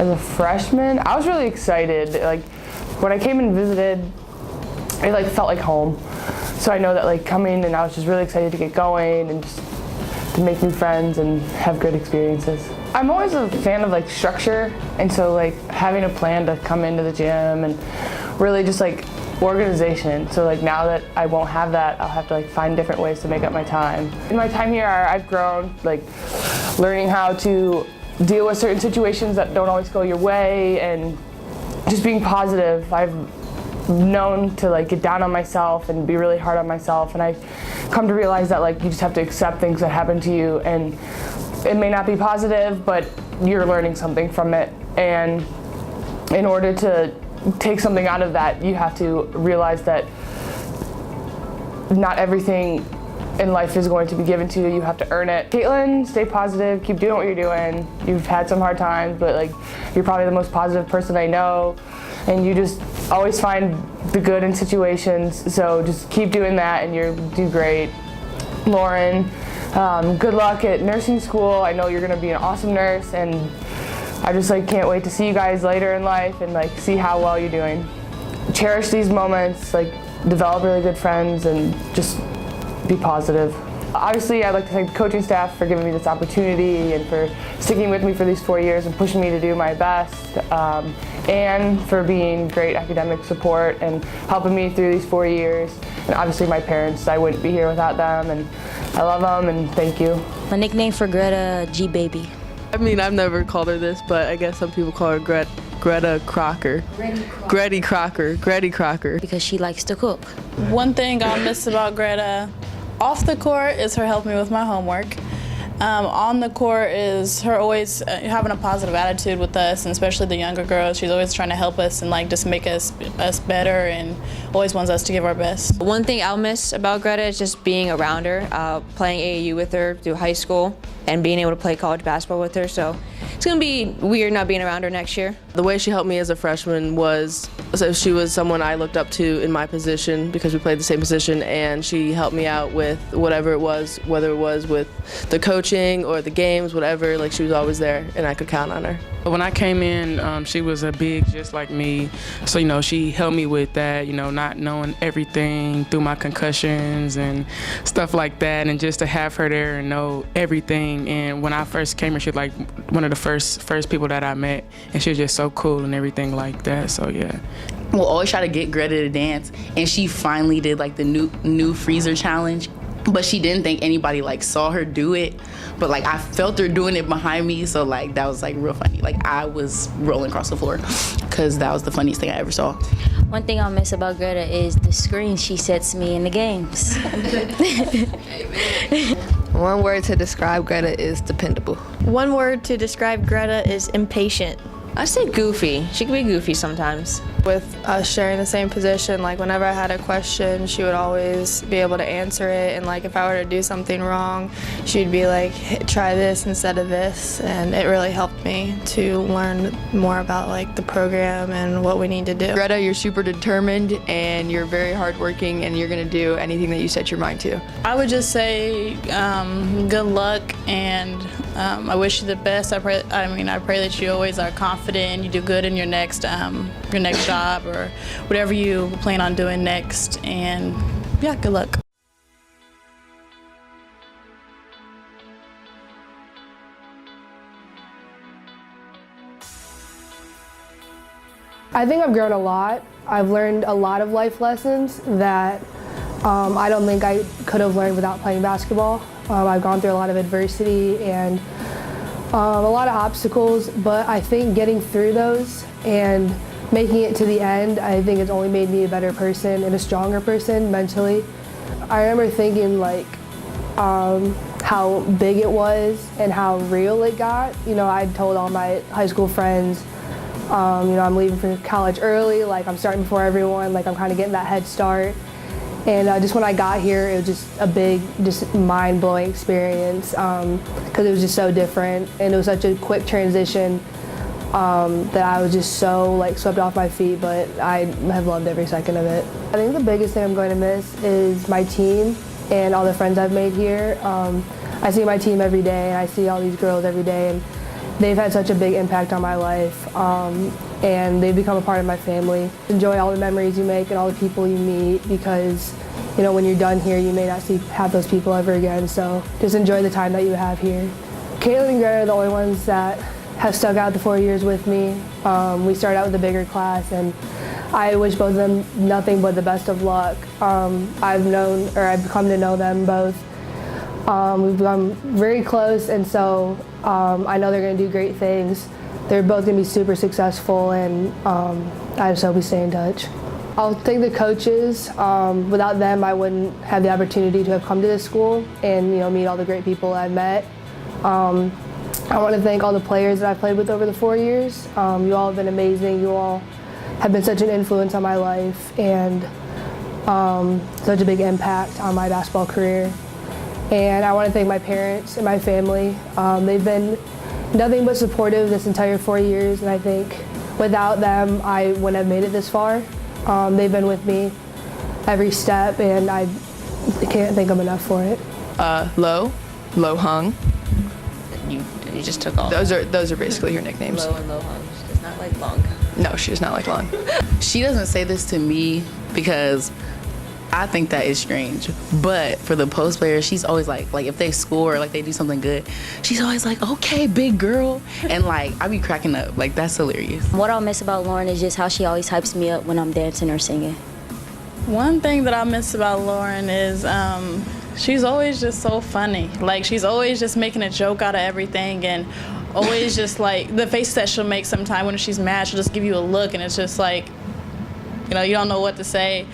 As a freshman, I was really excited. Like when I came and visited, it like felt like home. So I know that like coming, and I was just really excited to get going and just to make new friends and have good experiences. I'm always a fan of like structure, and so like having a plan to come into the gym and really just like organization. So like now that I won't have that, I'll have to like find different ways to make up my time. In my time here, I've grown like learning how to deal with certain situations that don't always go your way and just being positive. I've known to like get down on myself and be really hard on myself, and I've come to realize that like you just have to accept things that happen to you, and it may not be positive, but you're learning something from it, and in order to take something out of that, you have to realize that not everything in life is going to be given to you. You have to earn it. Caitlin, stay positive, keep doing what you're doing. You've had some hard times, but like you're probably the most positive person I know, and you just always find the good in situations, so just keep doing that and you'll do great. Lauren, good luck at nursing school. I know you're gonna be an awesome nurse, and I just like can't wait to see you guys later in life and like see how well you're doing. Cherish these moments, like develop really good friends and just be positive. Obviously, I'd like to thank the coaching staff for giving me this opportunity and for sticking with me for these 4 years and pushing me to do my best, and for being great academic support and helping me through these 4 years. And obviously my parents, I wouldn't be here without them, and I love them and thank you. My nickname for Greta, G-Baby. I mean, I've never called her this, but I guess some people call her Greta Crocker. Gretty Crocker. Because she likes to cook. One thing I'll miss about Greta off the court is her helping me with my homework. On the court is her always having a positive attitude with us, and especially the younger girls. She's always trying to help us and like just make us better, and always wants us to give our best. One thing I'll miss about Greta is just being around her, playing AAU with her through high school, and being able to play college basketball with her. So it's gonna be weird not being around her next year. The way she helped me as a freshman was, so she was someone I looked up to in my position because we played the same position, and she helped me out with whatever it was, whether it was with the coaching or the games, whatever. Like she was always there, and I could count on her. When I came in, she was a big just like me, so you know she helped me with that, you know, not knowing everything through my concussions and stuff like that, and just to have her there and know everything. And when I first came here, she was like one of the first people that I met, and she was just so cool and everything like that. So yeah. We'll always try to get Greta to dance, and she finally did like the new freezer challenge. But she didn't think anybody like saw her do it, but like I felt her doing it behind me, so like that was like real funny. Like I was rolling across the floor because that was the funniest thing I ever saw. One thing I'll miss about Greta is the screen she sets me in the games. One word to describe Greta is dependable. One word to describe Greta is impatient. I'd say goofy. She can be goofy sometimes. With us sharing the same position, like whenever I had a question, she would always be able to answer it, and like if I were to do something wrong, she'd be like, try this instead of this, and it really helped me to learn more about like the program and what we need to do. Greta, you're super determined and you're very hardworking, and you're gonna do anything that you set your mind to. I would just say good luck, and I wish you the best. I pray that you always are confident, you do good in your next job or whatever you plan on doing next, and yeah, good luck. I think I've grown a lot. I've learned a lot of life lessons that I don't think I could have learned without playing basketball. I've gone through a lot of adversity and a lot of obstacles, but I think getting through those and making it to the end, I think it's only made me a better person and a stronger person mentally. I remember thinking like how big it was and how real it got. You know, I told all my high school friends, you know, I'm leaving for college early, like I'm starting before everyone, like I'm kind of getting that head start. And just when I got here, it was just a big, just mind-blowing experience because it was just so different, and it was such a quick transition that I was just so like swept off my feet, but I have loved every second of it. I think the biggest thing I'm going to miss is my team and all the friends I've made here. I see my team every day, and I see all these girls every day, and they've had such a big impact on my life, and they've become a part of my family. Enjoy all the memories you make and all the people you meet, because when you're done here, you may not have those people ever again. So just enjoy the time that you have here. Caitlin and Greta are the only ones that have stuck out the 4 years with me. We started out with a bigger class, and I wish both of them nothing but the best of luck. I've come to know them both. We've become very close, and so I know they're going to do great things. They're both going to be super successful, and I just hope we stay in touch. I'll thank the coaches. Without them, I wouldn't have the opportunity to have come to this school and meet all the great people I've met. I want to thank all the players that I've played with over the 4 years. You all have been amazing. You all have been such an influence on my life and such a big impact on my basketball career. And I want to thank my parents and my family. They've been nothing but supportive this entire 4 years, and I think without them, I wouldn't have made it this far. They've been with me every step, and I can't thank them enough for it. Lo Hung. You just took all. Those are basically her nicknames. Lo and Lo Hung. She does not like long. No, she does not like long. She doesn't say this to me because I think that is strange. But for the post players, she's always like if they score or like they do something good, she's always like, okay, big girl. And like, I be cracking up. Like, that's hilarious. What I'll miss about Lauren is just how she always hypes me up when I'm dancing or singing. One thing that I miss about Lauren is she's always just so funny. Like, she's always just making a joke out of everything, and always just like the face that she'll make sometime when she's mad, she'll just give you a look, and it's just like, you don't know what to say.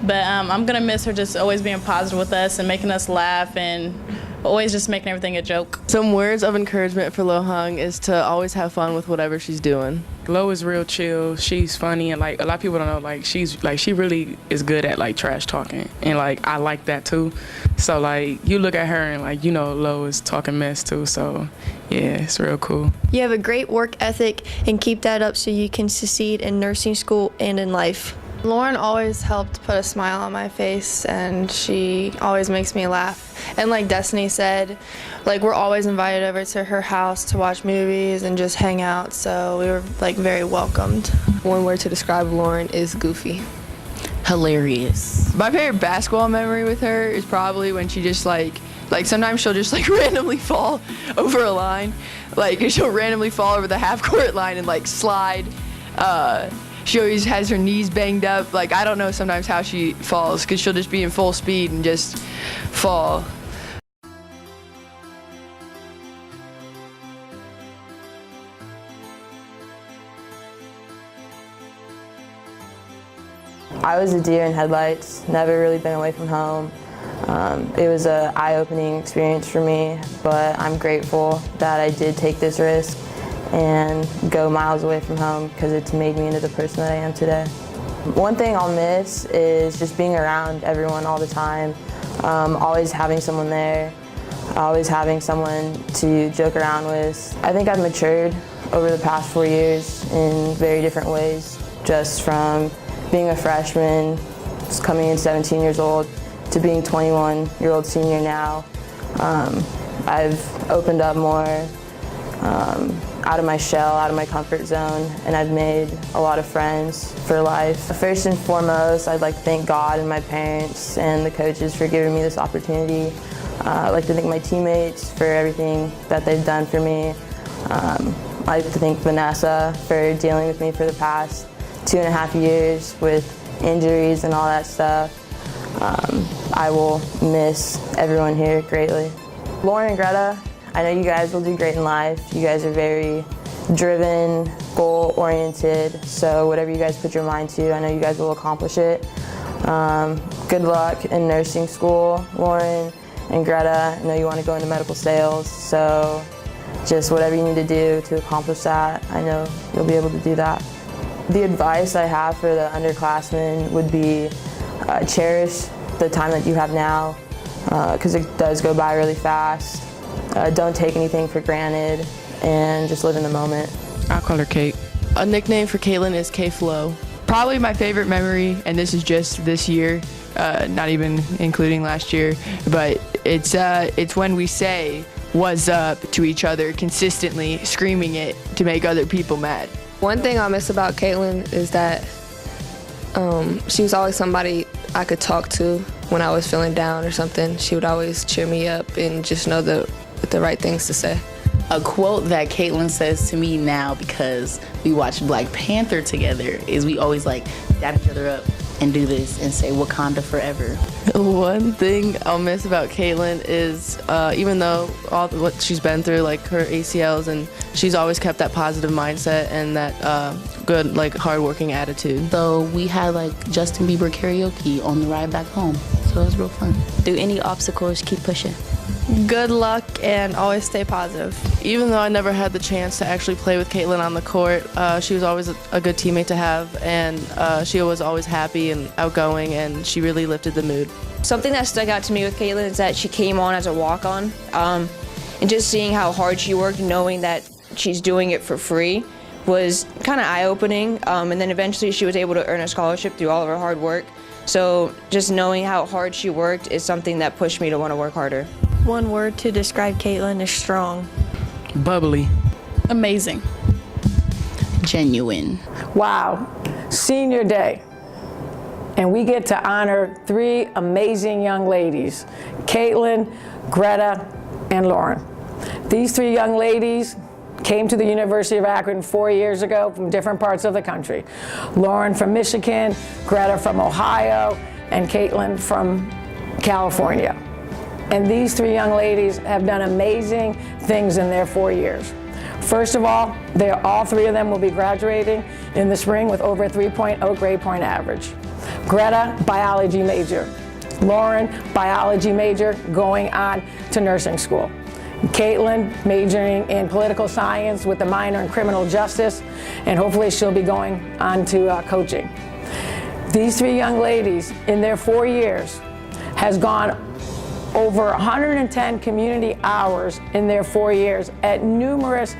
But I'm going to miss her just always being positive with us and making us laugh and always just making everything a joke. Some words of encouragement for Lo Hung is to always have fun with whatever she's doing. Lo is real chill. She's funny, and like a lot of people don't know, like she really is good at like trash talking, and like I like that too. So like you look at her and like Lo is talking mess too. So yeah, it's real cool. You have a great work ethic, and keep that up so you can succeed in nursing school and in life. Lauren always helped put a smile on my face, and she always makes me laugh. And like Destiny said, like we're always invited over to her house to watch movies and just hang out, so we were like very welcomed. One word to describe Lauren is goofy. Hilarious. My favorite basketball memory with her is probably when she just like sometimes she'll just like randomly fall over a line. Like she'll randomly fall over the half court line and like slide. She always has her knees banged up. Like, I don't know sometimes how she falls, because she'll just be in full speed and just fall. I was a deer in headlights, never really been away from home. It was an eye-opening experience for me, but I'm grateful that I did take this risk and go miles away from home, because it's made me into the person that I am today. One thing I'll miss is just being around everyone all the time, always having someone there, always having someone to joke around with. I think I've matured over the past 4 years in very different ways, just from being a freshman, just coming in 17 years old, to being 21-year-old senior now. I've opened up more, out of my shell, out of my comfort zone, and I've made a lot of friends for life. First and foremost, I'd like to thank God and my parents and the coaches for giving me this opportunity. I'd like to thank my teammates for everything that they've done for me. I'd like to thank Vanessa for dealing with me for the past 2.5 years with injuries and all that stuff. I will miss everyone here greatly. Lauren and Greta, I know you guys will do great in life. You guys are very driven, goal-oriented, so whatever you guys put your mind to, I know you guys will accomplish it. Good luck in nursing school, Lauren and Greta. I know you want to go into medical sales, so just whatever you need to do to accomplish that, I know you'll be able to do that. The advice I have for the underclassmen would be cherish the time that you have now, because it does go by really fast. Don't take anything for granted, and just live in the moment. I'll call her Kate. A nickname for Caitlin is K-Flo. Probably my favorite memory, and this is just this year, not even including last year, but it's when we say "What's up" to each other consistently, screaming it to make other people mad. One thing I miss about Caitlin is that she was always somebody I could talk to when I was feeling down or something. She would always cheer me up and just know the right things to say. A quote that Caitlin says to me now, because we watched Black Panther together, is we always like dap each other up and do this and say Wakanda forever. One thing I'll miss about Caitlin is even though all what she's been through, like her ACLs, and she's always kept that positive mindset and that good, like, hardworking attitude. So we had like Justin Bieber karaoke on the ride back home, so it was real fun. Through any obstacles, keep pushing. Good luck and always stay positive. Even though I never had the chance to actually play with Caitlin on the court, she was always a good teammate to have, and she was always happy and outgoing, and she really lifted the mood. Something that stuck out to me with Caitlin is that she came on as a walk-on, and just seeing how hard she worked, knowing that she's doing it for free, was kind of eye-opening. And then eventually she was able to earn a scholarship through all of her hard work. So just knowing how hard she worked is something that pushed me to want to work harder. One word to describe Caitlin is strong. Bubbly. Amazing. Genuine. Wow, senior day. And we get to honor 3 amazing young ladies, Caitlin, Greta, and Lauren. These 3 young ladies came to the University of Akron 4 years ago from different parts of the country. Lauren from Michigan, Greta from Ohio, and Caitlin from California. And these 3 young ladies have done amazing things in their 4 years. First of all, all 3 of them will be graduating in the spring with over a 3.0 grade point average. Greta, biology major. Lauren, biology major, going on to nursing school. Caitlin, majoring in political science with a minor in criminal justice, and hopefully she'll be going on to coaching. These 3 young ladies, in their 4 years, has gone over 110 community hours in their 4 years at numerous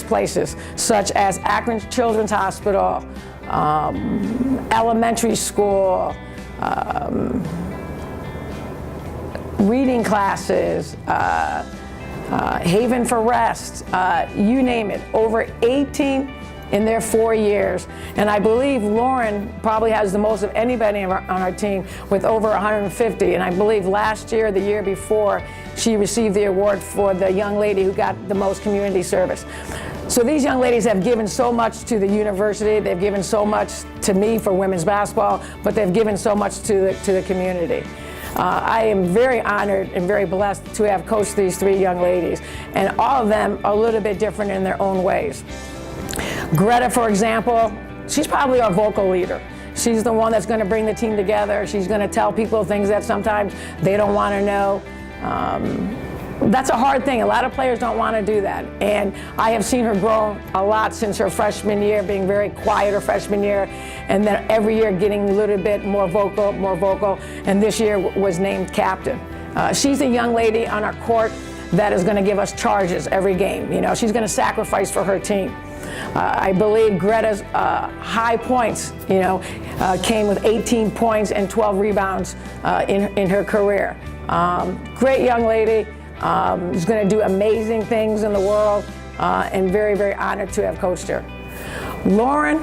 places, such as Akron Children's Hospital, elementary school, reading classes, Haven for Rest, you name it, over 18 in their 4 years. And I believe Lauren probably has the most of anybody on our team with over 150. And I believe last year, the year before, she received the award for the young lady who got the most community service. So these young ladies have given so much to the university. They've given so much to me for women's basketball, but they've given so much to the community. I am very honored and very blessed to have coached these 3 young ladies, and all of them are a little bit different in their own ways. Greta, for example, she's probably our vocal leader. She's the one that's going to bring the team together. She's going to tell people things that sometimes they don't want to know. That's a hard thing. A lot of players don't want to do that. And I have seen her grow a lot since her freshman year, being very quiet her freshman year, and then every year getting a little bit more vocal, and this year was named captain. She's a young lady on our court that is going to give us charges every game. You know, she's going to sacrifice for her team. I believe Greta's high points, came with 18 points and 12 rebounds in her career. Great young lady. Is going to do amazing things in the world, and very, very honored to have coached her. Lauren,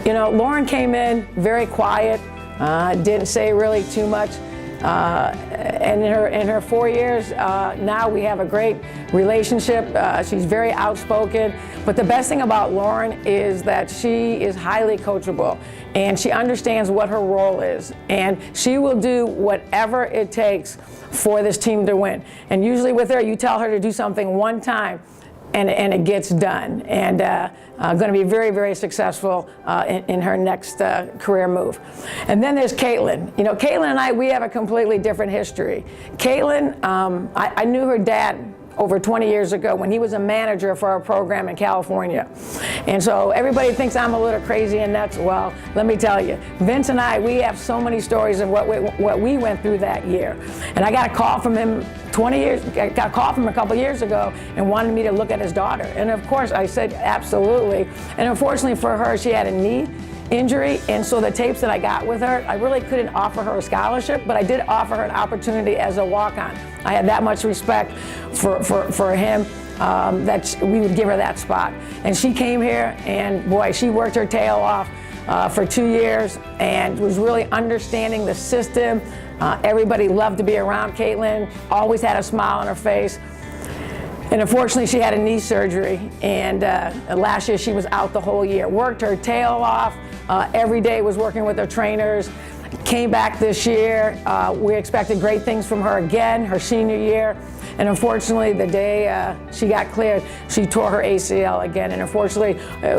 Lauren came in very quiet, didn't say really too much. And in her 4 years, now we have a great relationship. She's very outspoken. But the best thing about Lauren is that she is highly coachable, and she understands what her role is. And she will do whatever it takes for this team to win. And usually with her, you tell her to do something one time, and it gets done. And going to be very, very successful in her next career move. And then there's Caitlin. Caitlin and I, we have a completely different history. Caitlin, I knew her dad over 20 years ago when he was a manager for our program in California. And so everybody thinks I'm a little crazy and nuts. Well, let me tell you, Vince and I, we have so many stories of what we went through that year. And I got a call from him I got a call from him a couple years ago and wanted me to look at his daughter. And of course I said absolutely. And unfortunately for her, she had a knee injury, and so the tapes that I got with her, I really couldn't offer her a scholarship, but I did offer her an opportunity as a walk-on. I had that much respect for him that we would give her that spot. And she came here, and boy, she worked her tail off for 2 years and was really understanding the system. Everybody loved to be around Caitlin, always had a smile on her face. And unfortunately, she had a knee surgery, and last year she was out the whole year. Worked her tail off, every day was working with her trainers. Came back this year. We expected great things from her again, her senior year. And unfortunately, the day she got cleared, she tore her ACL again, and unfortunately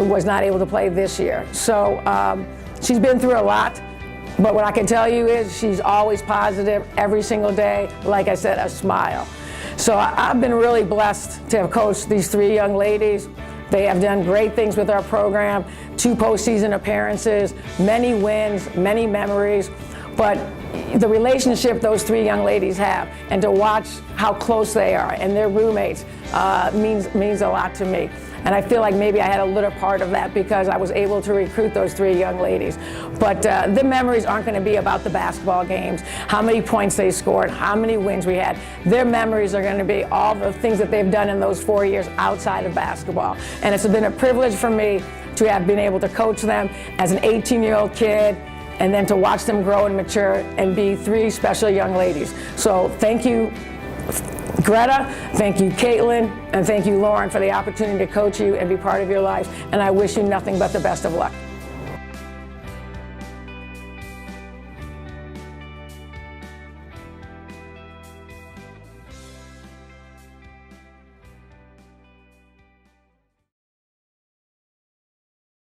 was not able to play this year. So she's been through a lot, but what I can tell you is she's always positive every single day. Like I said, a smile. So I've been really blessed to have coached these 3 young ladies. They have done great things with our program, 2 postseason appearances, many wins, many memories. But the relationship those 3 young ladies have, and to watch how close they are and their roommates means a lot to me. And I feel like maybe I had a little part of that because I was able to recruit those 3 young ladies. But the memories aren't going to be about the basketball games, how many points they scored, how many wins we had. Their memories are going to be all the things that they've done in those 4 years outside of basketball. And it's been a privilege for me to have been able to coach them as an 18-year-old kid, and then to watch them grow and mature and be 3 special young ladies. So thank you, Greta, thank you, Caitlin, and thank you, Lauren, for the opportunity to coach you and be part of your lives. And I wish you nothing but the best of luck.